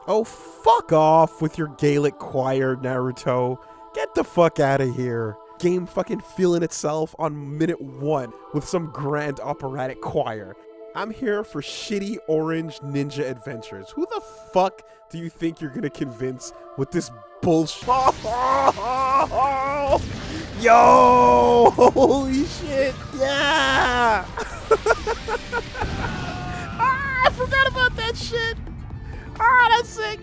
Oh, fuck off with your Gaelic choir, Naruto. Get the fuck out of here. Game fucking feeling itself on minute 1 with some grand operatic choir. I'm here for shitty orange ninja adventures. Who the fuck do you think you're gonna convince with this bullshit? Yo! Holy shit! Yeah! I forgot about that shit! Ah, that's sick!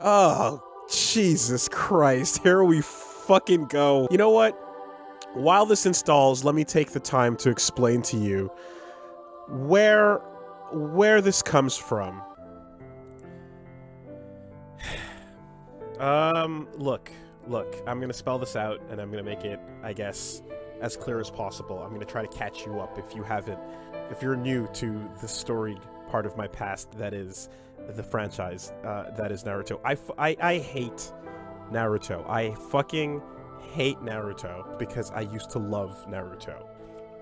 Oh, Jesus Christ. Here we fucking go. You know what? While this installs, let me take the time to explain to you where this comes from. Look, I'm gonna spell this out and I'm gonna make it, I guess, as clear as possible. I'm gonna try to catch you up if you haven't, if you're new to the storied part of my past that is the franchise, that is Naruto. I hate Naruto. I fucking hate Naruto because I used to love Naruto.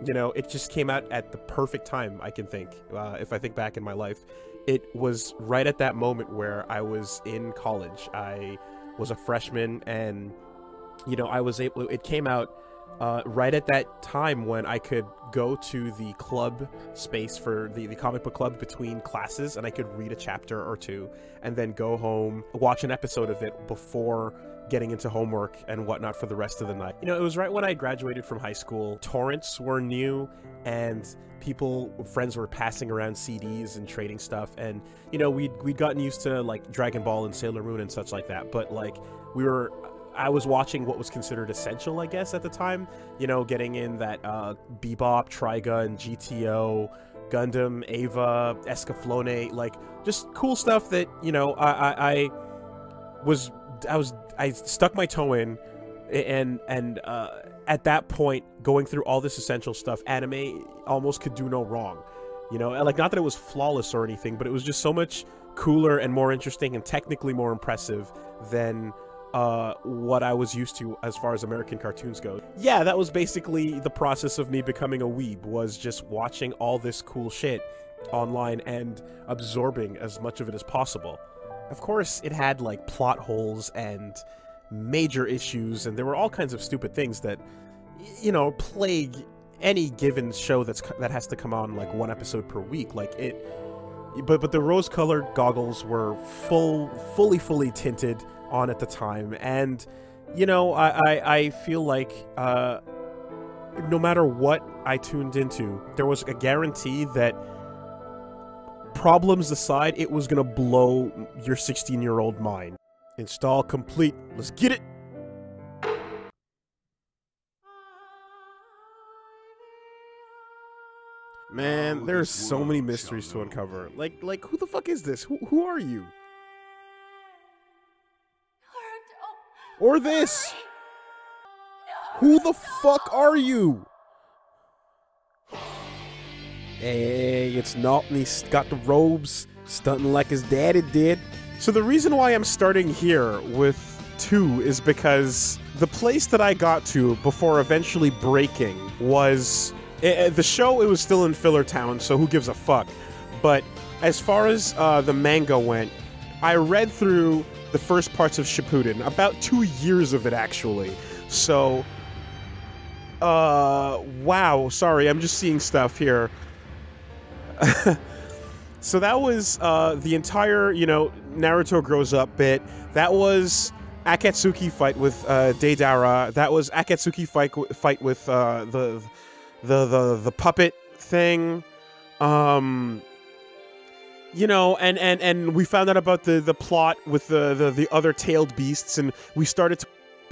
You know, it just came out at the perfect time, I can think. If I think back in my life, it was right at that moment where I was in college. I was a freshman and, you know, it came out right at that time when I could go to the club space for the comic book club between classes, and I could read a chapter or two and then go home, watch an episode of it before getting into homework and whatnot for the rest of the night. You know, it was right when I graduated from high school. Torrents were new and friends were passing around CDs and trading stuff, and, you know, we'd gotten used to like Dragon Ball and Sailor Moon and such like that, but like I was watching what was considered essential, I guess, at the time. You know, getting in that Bebop, Trigun, GTO, Gundam, Eva, Escaflowne, like just cool stuff that, you know, I stuck my toe in, and at that point, going through all this essential stuff, anime almost could do no wrong. You know, like, not that it was flawless or anything, but it was just so much cooler and more interesting and technically more impressive than what I was used to as far as American cartoons go. Yeah, that was basically the process of me becoming a weeb, was just watching all this cool shit online and absorbing as much of it as possible. Of course, it had like plot holes and major issues, and there were all kinds of stupid things that, you know, plague any given show that has to come on like one episode per week. Like but the rose-colored goggles were fully tinted on at the time, and, you know, I feel like no matter what I tuned into, there was a guarantee that, problems aside, it was gonna blow your 16-year-old mind. Install complete. Let's get it! Man, there's so many mysteries to uncover. Like who the fuck is this? Who are you? Or this? Who the fuck are you? Hey, it's Naughton. He's got the robes, stunting like his daddy did. So the reason why I'm starting here with 2 is because the place that I got to before eventually breaking was... the show, it was still in Filler Town, so who gives a fuck? But as far as the manga went, I read through the first parts of Shippuden, about 2 years of it, actually. So, wow, sorry, I'm just seeing stuff here. So that was the entire, you know, Naruto grows up bit. That was Akatsuki fight with Deidara. That was Akatsuki fight with the puppet thing. You know, and we found out about the plot with the other tailed beasts, and we started to...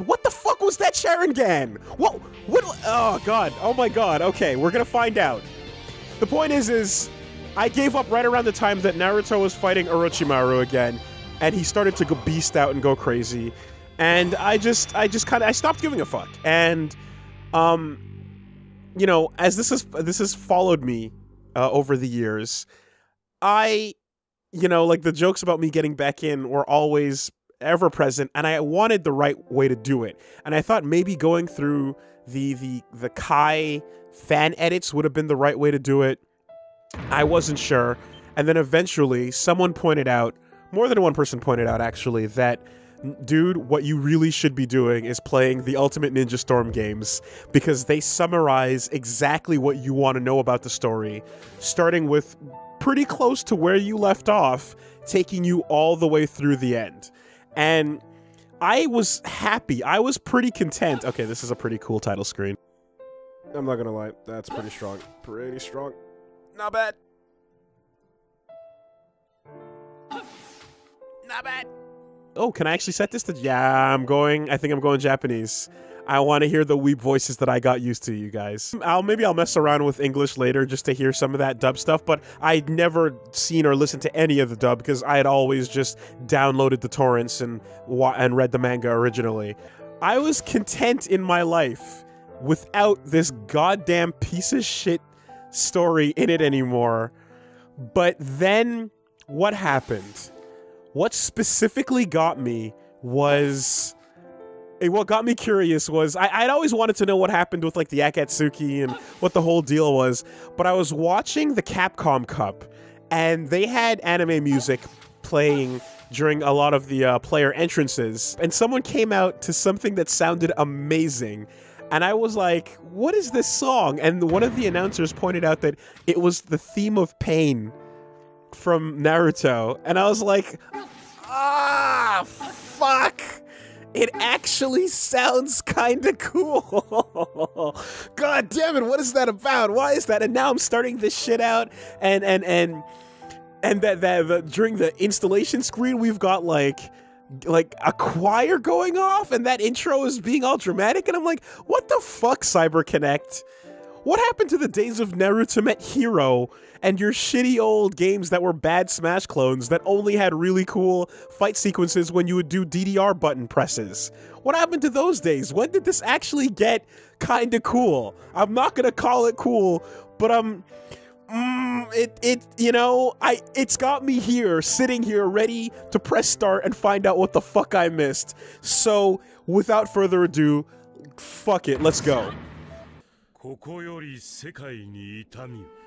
What the fuck was that Sharingan? What? Oh god, oh my god, okay, we're gonna find out. The point is I gave up right around the time that Naruto was fighting Orochimaru again, and he started to go beast out and go crazy. And I stopped giving a fuck. And, you know, as this has followed me over the years, you know, like the jokes about me getting back in were always ever present, and I wanted the right way to do it. And I thought maybe going through the Kai fan edits would have been the right way to do it. I wasn't sure. And then eventually someone pointed out, more than one person pointed out actually, that dude, what you really should be doing is playing the Ultimate Ninja Storm games, because they summarize exactly what you want to know about the story, starting with pretty close to where you left off, taking you all the way through the end. And I was happy. I was pretty content. Okay, this is a pretty cool title screen. I'm not gonna lie, that's pretty strong. Pretty strong. Not bad. Not bad. Oh, can I actually set this to... Yeah, I think I'm going Japanese. I want to hear the weep voices that I got used to, you guys. Maybe I'll mess around with English later just to hear some of that dub stuff, but I'd never seen or listened to any of the dub because I had always just downloaded the torrents and read the manga originally. I was content in my life without this goddamn piece of shit story in it anymore. But then, what happened? What specifically got me was... What got me curious was, I'd always wanted to know what happened with, like, the Akatsuki and what the whole deal was, but I was watching the Capcom Cup, and they had anime music playing during a lot of the player entrances, and someone came out to something that sounded amazing, and I was like, what is this song? And one of the announcers pointed out that it was the theme of Pain from Naruto, and I was like, ah, fuck! It actually sounds kinda cool. God damn it, what is that about? Why is that? And now I'm starting this shit out, and that during the installation screen we've got like a choir going off, and that intro is being all dramatic, and I'm like, what the fuck, CyberConnect? What happened to the days of Naruto Met Hero and your shitty old games that were bad Smash clones that only had really cool fight sequences when you would do DDR button presses? What happened to those days? When did this actually get kinda cool? I'm not gonna call it cool, but you know, it's got me here, sitting here, ready to press start and find out what the fuck I missed. So, without further ado, fuck it, let's go.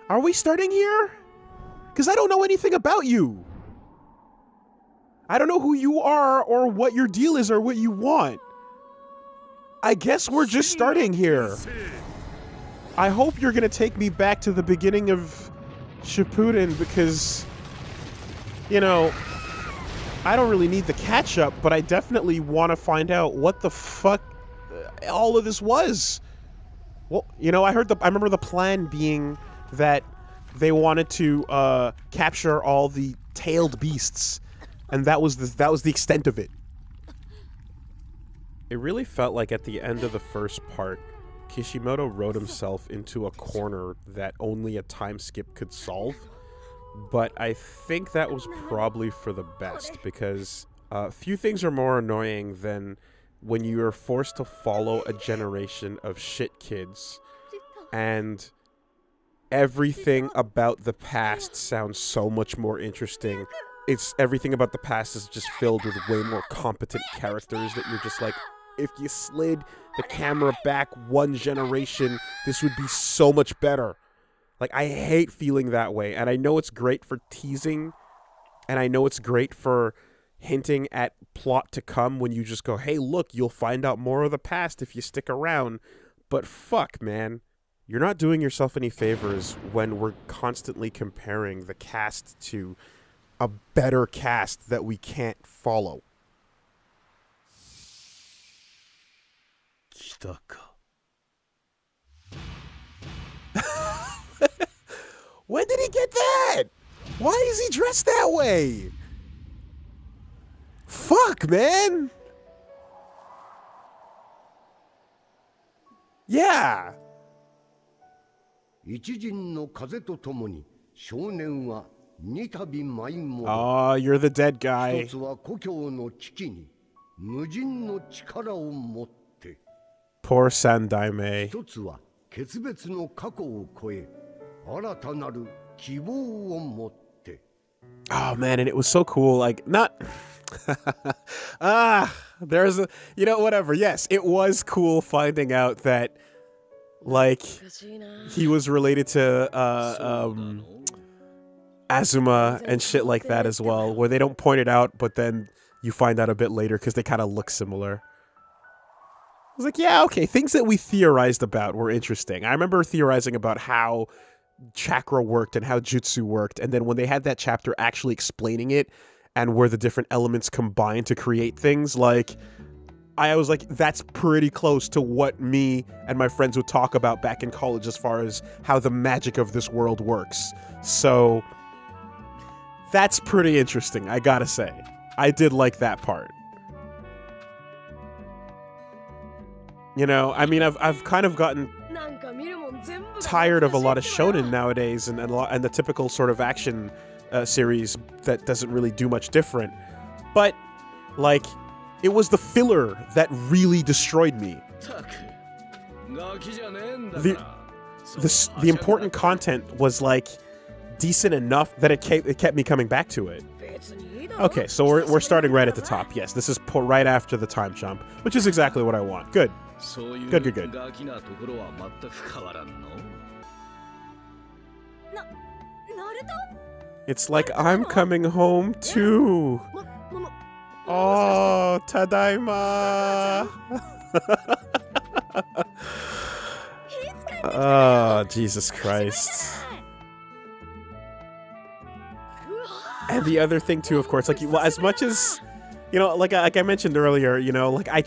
Are we starting here? Because I don't know anything about you. I don't know who you are or what your deal is or what you want. I guess we're just starting here. I hope you're gonna take me back to the beginning of Shippuden because, you know, I don't really need the catch-up, but I definitely want to find out what the fuck all of this was. Well, you know, I remember the plan being that they wanted to capture all the tailed beasts, and that was the extent of it. It really felt like at the end of the first part, Kishimoto wrote himself into a corner that only a time skip could solve, but I think that was probably for the best, because few things are more annoying than when you are forced to follow a generation of shit kids and everything about the past sounds so much more interesting. Everything about the past is just filled with way more competent characters that you're just like, if you slid the camera back one generation, this would be so much better. Like, I hate feeling that way, and I know it's great for teasing, and I know it's great for hinting at plot to come when you just go, hey, look, you'll find out more of the past if you stick around. But fuck, man. You're not doing yourself any favors when we're constantly comparing the cast to a better cast that we can't follow. When did he get that? Why is he dressed that way? Fuck, man! Yeah! Oh, you're the dead guy. Poor Sandaime. Oh man, and it was so cool. Like, not there's a, you know, whatever. Yes, it was cool finding out that, like, he was related to Azuma and shit like that as well, where they don't point it out, but then you find out a bit later because they kind of look similar. I was like, yeah, okay, things that we theorized about were interesting. I remember theorizing about how chakra worked and how jutsu worked, and then when they had that chapter actually explaining it and where the different elements combine to create things, like, I was like, that's pretty close to what me and my friends would talk about back in college as far as how the magic of this world works. So that's pretty interesting, I gotta say. I did like that part. You know, I mean, I've kind of gotten tired of a lot of shonen nowadays and the typical sort of action series that doesn't really do much different. But, like, it was the filler that really destroyed me. The important content was, like, decent enough that it kept me coming back to it. Okay, so we're starting right at the top. Yes, this is right after the time jump, which is exactly what I want. Good. Good, good, good. It's like I'm coming home too. Oh, tadaima. Oh, Jesus Christ. And the other thing too, of course, like, well, as much as, you know, like I mentioned earlier, you know, like you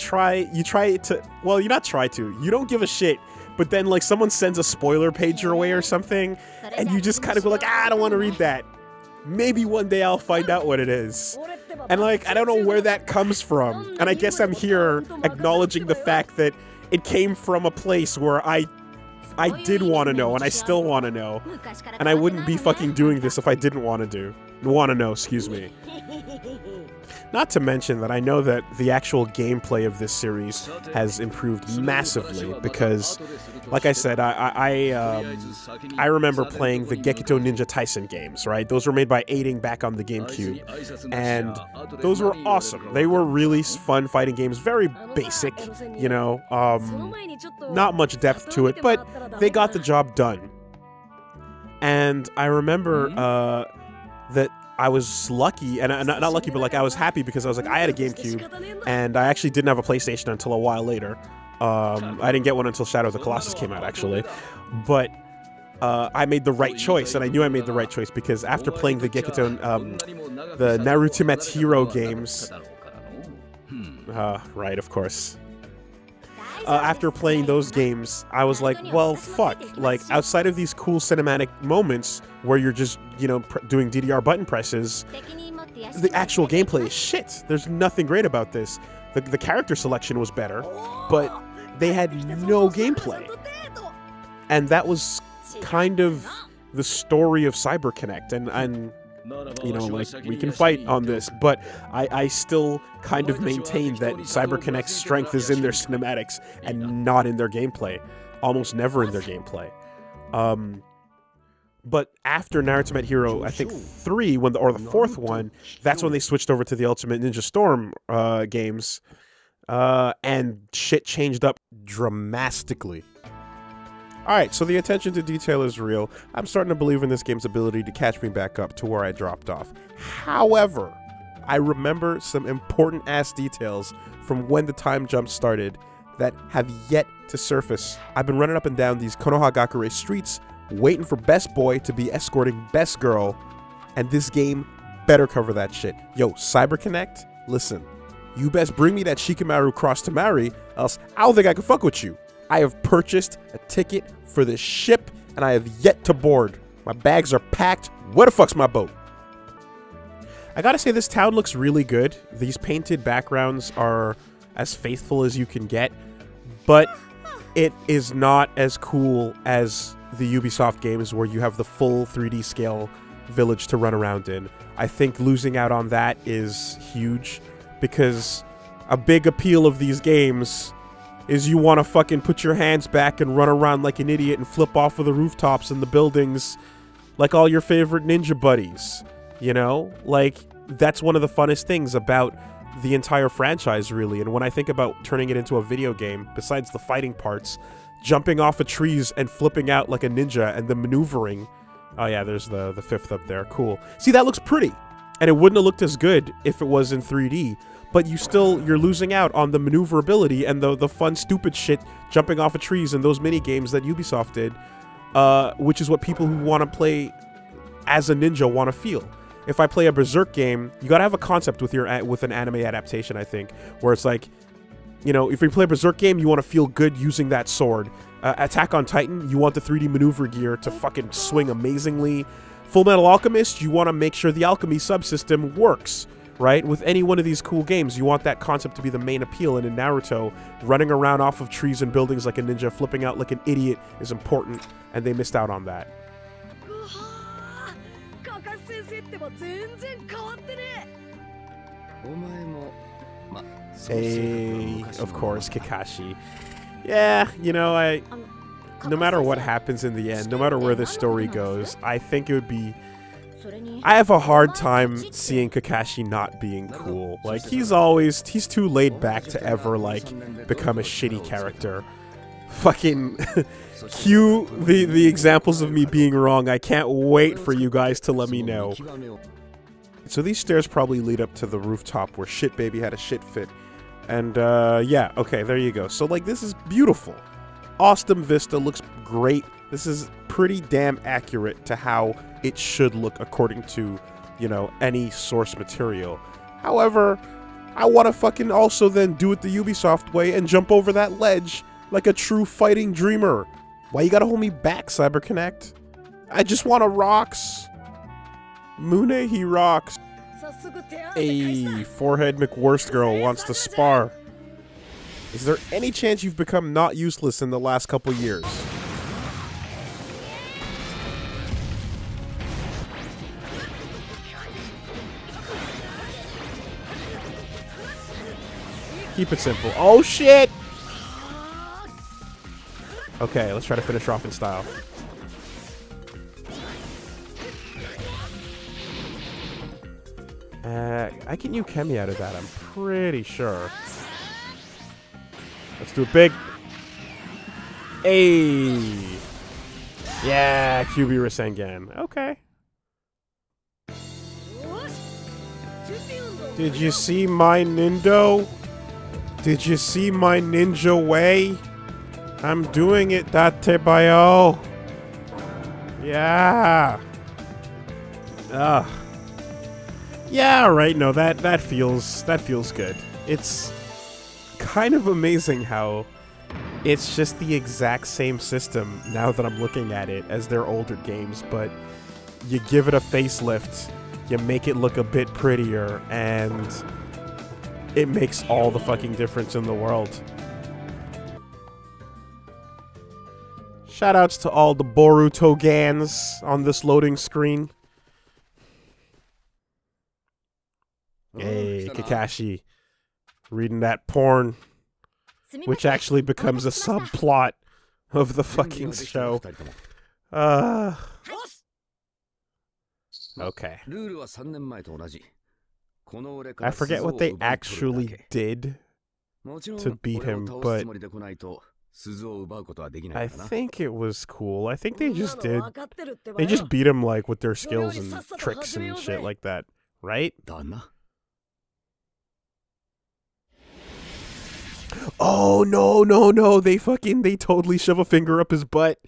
don't give a shit, but then, like, someone sends a spoiler page your way or something, and you just kind of go like, I don't want to read that. Maybe one day I'll find out what it is. And, like, I don't know where that comes from. And I guess I'm here acknowledging the fact that it came from a place where I did want to know, and I still want to know. And I wouldn't be fucking doing this if I didn't want to know, excuse me. Not to mention that I know that the actual gameplay of this series has improved massively because, like I said, I remember playing the Gekito Ninja Taisen games, right? Those were made by Aiding back on the GameCube, and those were awesome. They were really fun fighting games, very basic, you know, not much depth to it, but they got the job done. And I remember that I was lucky, and not lucky, but, like, I was happy because I was like, I had a GameCube, and I actually didn't have a PlayStation until a while later. I didn't get one until Shadow of the Colossus came out, actually. But I made the right choice, and I knew I made the right choice because after playing the Gekito, the Naruto Hero games, right, of course. After playing those games, I was like, well, fuck. Like, outside of these cool cinematic moments where you're just, you know, doing DDR button presses, the actual gameplay is shit. There's nothing great about this. The character selection was better, but they had no gameplay. And that was kind of the story of CyberConnect. And you know, like, we can fight on this, but I still kind of maintain that CyberConnect's strength is in their cinematics and not in their gameplay. Almost never in their gameplay. But after Naruto Met Hero, I think 3, or the 4th one, that's when they switched over to the Ultimate Ninja Storm games, and shit changed up dramatically. Alright, so the attention to detail is real. I'm starting to believe in this game's ability to catch me back up to where I dropped off. However, I remember some important ass details from when the time jump started that have yet to surface. I've been running up and down these Konohagakure streets waiting for Best Boy to be escorting Best Girl, and this game better cover that shit. Yo, CyberConnect, listen, you best bring me that Shikamaru cross to marry, else I don't think I can fuck with you. I have purchased a ticket for this ship, and I have yet to board. My bags are packed. Where the fuck's my boat? I gotta say, this town looks really good. These painted backgrounds are as faithful as you can get, but it is not as cool as the Ubisoft games where you have the full 3D scale village to run around in. I think losing out on that is huge because a big appeal of these games is you want to fucking put your hands back and run around like an idiot and flip off of the rooftops and the buildings like all your favorite ninja buddies, you know? Like, that's one of the funnest things about the entire franchise, really. And when I think about turning it into a video game, besides the fighting parts, jumping off of trees and flipping out like a ninja and the maneuvering. Oh yeah, there's the fifth up there. Cool. See, that looks pretty. And it wouldn't have looked as good if it was in 3D. But you're losing out on the maneuverability and the fun, stupid shit jumping off of trees and those mini games that Ubisoft did, which is what people who want to play as a ninja want to feel. If I play a Berserk game, you gotta have a concept with an anime adaptation, I think, where it's like, you know, if you play a Berserk game, you want to feel good using that sword. Attack on Titan, you want the 3D maneuver gear to fucking swing amazingly. Full Metal Alchemist, you want to make sure the alchemy subsystem works, right? With any one of these cool games, you want that concept to be the main appeal. And in Naruto, running around off of trees and buildings like a ninja, flipping out like an idiot is important, and they missed out on that. Hey, of course, Kakashi. Yeah, you know, no matter what happens in the end, no matter where this story goes, I think it would be... I have a hard time seeing Kakashi not being cool. Like, he's too laid back to ever, like, become a shitty character. Fucking cue the examples of me being wrong. I can't wait for you guys to let me know. So these stairs probably lead up to the rooftop where Shit Baby had a shit fit. And, yeah, okay, there you go. So, like, this is beautiful. Awesome vista, looks great. This is pretty damn accurate to how it should look according to, you know, any source material. However, I want to fucking also then do it the Ubisoft way and jump over that ledge like a true fighting dreamer. Why you gotta hold me back, CyberConnect? I just want to rocks. Mune, he rocks. Hey, Forehead McWorst Girl wants to spar. Is there any chance you've become not useless in the last couple years? Keep it simple. Oh shit! Okay, let's try to finish her off in style. I can Ukemi out of that, I'm pretty sure. Let's do it big. Hey! Yeah, QB Rasengan. Okay. Did you see my Nindo? Did you see my ninja way? I'm doing it, Datebayo. Yeah. Ugh. Yeah, right, no, that feels good. It's kind of amazing how it's just the exact same system now that I'm looking at it as their older games, but you give it a facelift, you make it look a bit prettier, and it makes all the fucking difference in the world. Shoutouts to all the Boruto Gans on this loading screen. Hey, Kakashi. Reading that porn. Which actually becomes a subplot of the fucking show. Okay. I forget what they actually did to beat him, but I think it was cool. I think they just beat him like with their skills and tricks and shit like that, right? Oh, no, they totally shove a finger up his butt.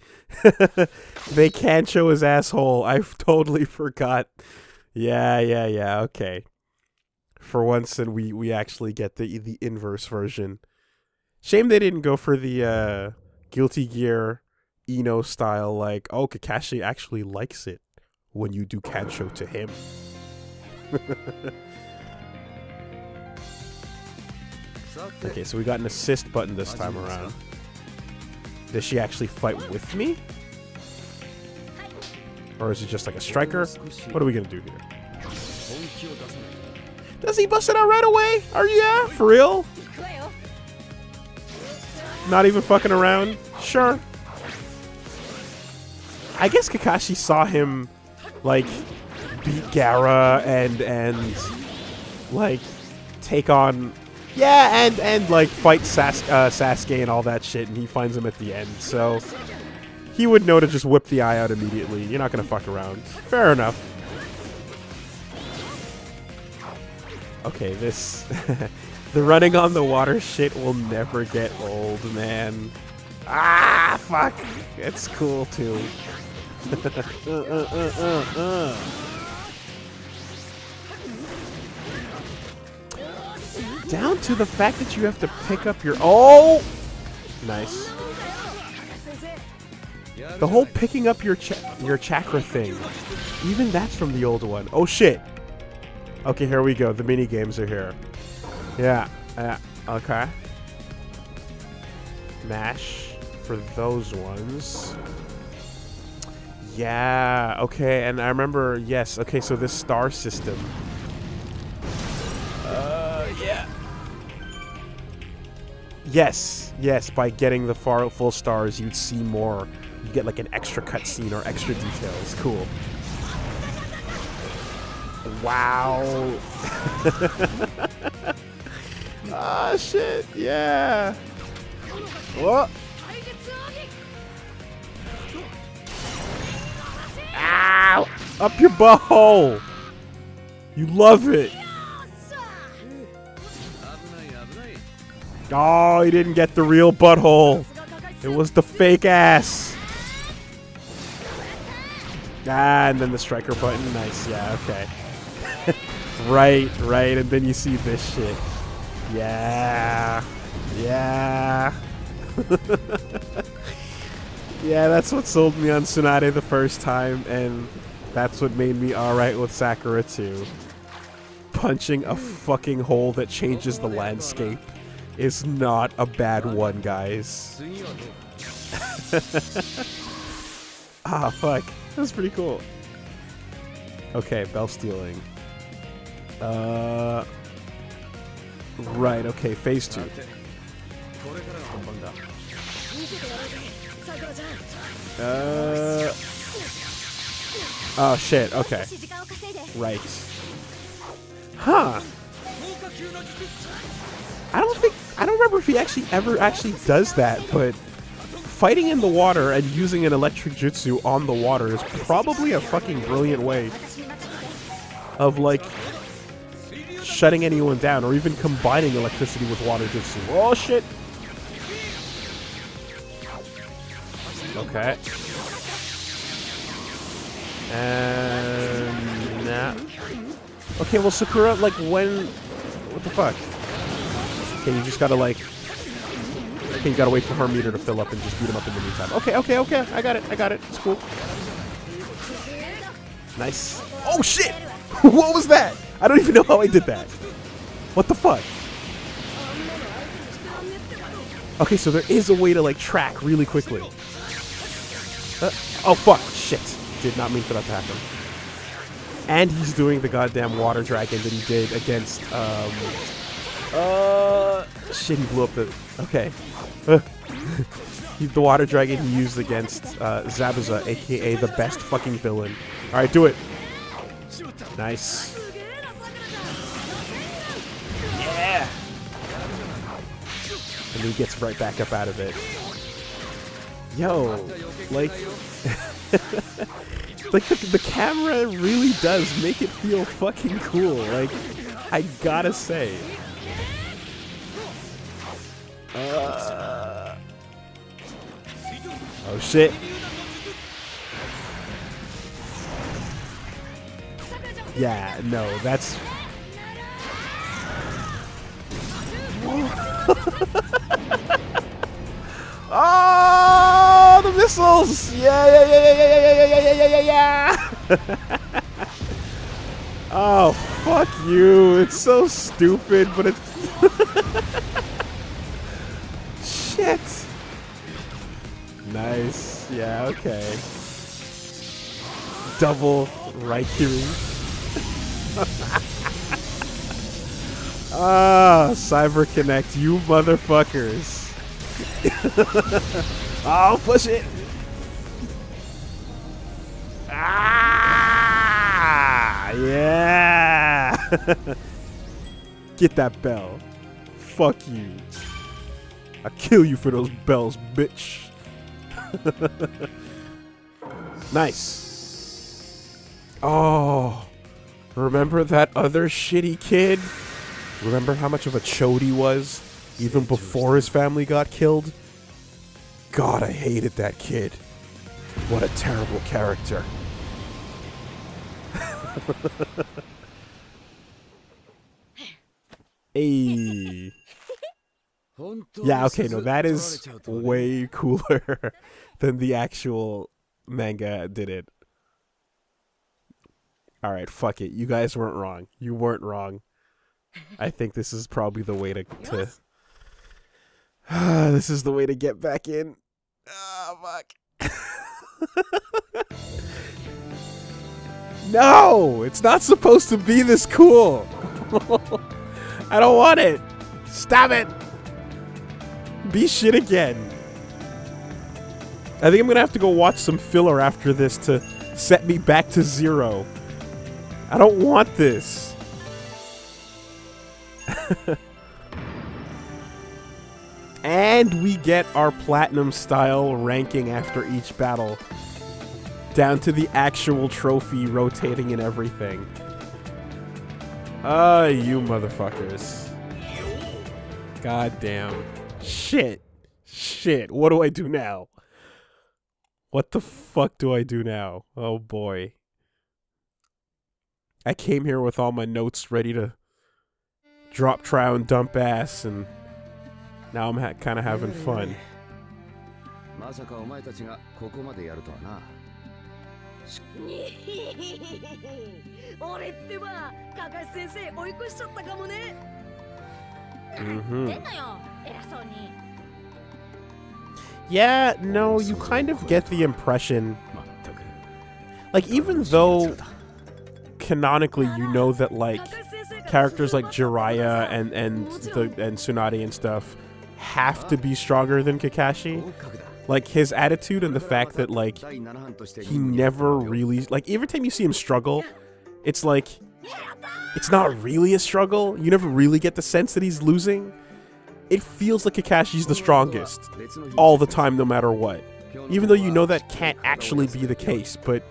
They can't show his asshole. I totally forgot. Yeah, okay. For once, and we actually get the inverse version. Shame they didn't go for the Guilty Gear Ino style, like, oh, Kakashi actually likes it when you do Kancho to him. Okay, so we got an assist button this time around. Does she actually fight with me? Or is it just like a striker? What are we gonna do here? Does he bust it out right away? Are you, yeah? For real? Not even fucking around? Sure. I guess Kakashi saw him, like, beat Gaara and like, take on... Yeah, and like, fight Sasuke and all that shit, and he finds him at the end, so... He would know to just whip the eye out immediately. You're not gonna fuck around. Fair enough. Okay, this... the running on the water shit will never get old, man. Ah, fuck! It's cool, too. Down to the fact that you have to pick up your... Oh! Nice. The whole picking up your chakra thing. Even that's from the old one. Oh, shit. Okay, here we go. The mini games are here. Yeah. Okay. Mash for those ones. Yeah. Okay, and I remember... Yes. Okay, so this star system... yeah. Yes, by getting the full stars, you'd see more. You get like an extra cutscene or extra details. Cool. Wow. Ah, shit, yeah. What? Ow! Up your butthole! You love it! Oh, he didn't get the real butthole. It was the fake ass. Ah, and then the striker button. Nice, yeah, okay. Right, and then you see this shit. Yeah. Yeah, that's what sold me on Tsunade the first time, and that's what made me alright with Sakura too. Punching a fucking hole that changes the landscape is not a bad one, guys. Ah, fuck. That's pretty cool. Okay, bell stealing. Right, okay, phase 2. Oh shit, okay. Right. Huh. I don't remember if he ever does that, but fighting in the water and using an electric jutsu on the water is probably a fucking brilliant way of, like, shutting anyone down, or even combining electricity with water jutsu. Oh shit! Okay. And... nah. Okay, well, Sakura, like, when... What the fuck? Okay, you just gotta, like... Okay, you gotta wait for her meter to fill up and just beat him up in the meantime. Okay, I got it. It's cool. Nice. Oh, shit! What was that? I don't even know how I did that. What the fuck? Okay, so there is a way to, like, track really quickly. Oh, fuck. Shit. Did not mean for that to happen. And he's doing the goddamn water dragon that he did against, shit, he blew up the... Okay. The water dragon he used against, Zabuza, aka the best fucking villain. Alright, do it. Nice. Yeah! And then he gets right back up out of it. Yo, like... like, the camera really does make it feel fucking cool. Like, I gotta say. Oh shit. Yeah, no, that's... Oh, the missiles! Yeah. Oh, fuck you. It's so stupid, but it's... Shit. Nice. Yeah, okay. Double right here. Ah, Cyber Connect, you motherfuckers. Oh, push it. Ah, yeah. Get that bell. Fuck you. I'll kill you for those bells, bitch. Nice. Oh, remember that other shitty kid? Remember how much of a chode he was, even before his family got killed? God, I hated that kid. What a terrible character. Hey. Yeah, okay, no, that is way cooler than the actual manga did it. Alright, fuck it. You guys weren't wrong. You weren't wrong. I think this is probably the way to this is the way to get back in. Ah, fuck. No! It's not supposed to be this cool! I don't want it! Stop it! Be shit again. I think I'm gonna have to go watch some filler after this to set me back to 0. I don't want this. And we get our platinum style ranking after each battle. Down to the actual trophy rotating and everything. You motherfuckers. God damn. Shit. Shit. What do I do now? What the fuck do I do now? Oh boy. I came here with all my notes ready to drop trow and dump ass, and now I'm kind of having fun. Yeah, no, you kind of get the impression, like, even though canonically you know that, like, characters like Jiraiya and Tsunade and stuff have to be stronger than Kakashi. Like, his attitude and the fact that, like, he never really, like, every time you see him struggle, it's like, it's not really a struggle. You never really get the sense that he's losing. It feels like Kakashi's the strongest all the time, no matter what. Even though you know that can't actually be the case, but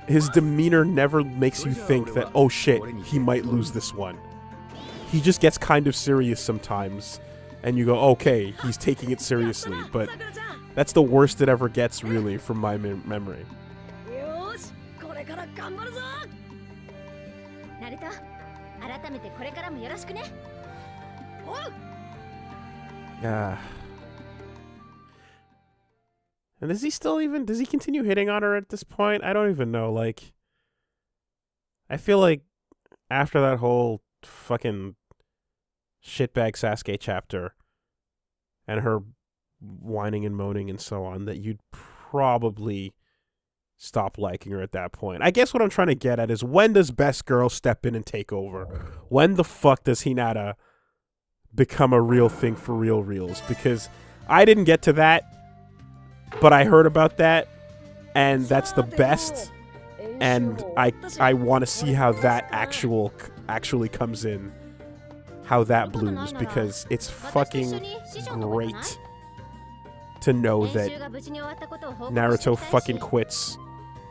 his demeanor never makes you think that, oh shit, he might lose this one. He just gets kind of serious sometimes, and you go, okay, he's taking it seriously, but that's the worst it ever gets, really, from my memory. And does he still even, does he continue hitting on her at this point? I don't even know, like, I feel like after that whole fucking shitbag Sasuke chapter and her whining and moaning and so on, that you'd probably stop liking her at that point. I guess what I'm trying to get at is, when does Best Girl step in and take over? When the fuck does Hinata become a real thing for real reals? Because I didn't get to that, but I heard about that, and that's the best, and I want to see how that actually comes in, how that blooms, because it's fucking great to know that Naruto fucking quits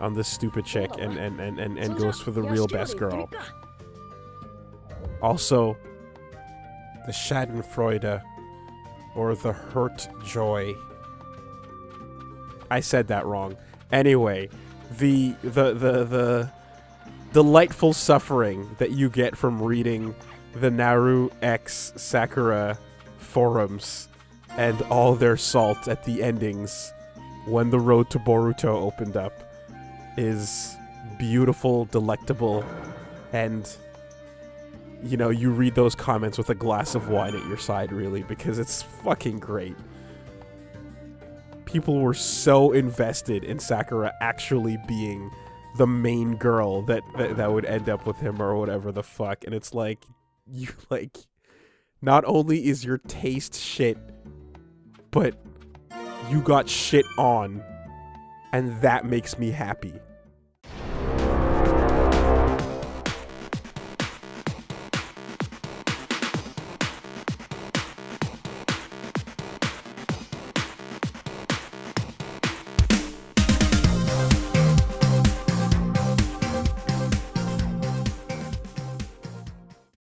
on this stupid chick and goes for the real Best Girl. Also, the Schadenfreude, or the hurt joy. I said that wrong. Anyway, the delightful suffering that you get from reading the Naru X Sakura forums and all their salt at the endings when the road to Boruto opened up is beautiful, delectable, and, you know, you read those comments with a glass of wine at your side, really, because it's fucking great. People were so invested in Sakura actually being the main girl that would end up with him or whatever the fuck, and it's like, you like, not only is your taste shit, but you got shit on, and that makes me happy.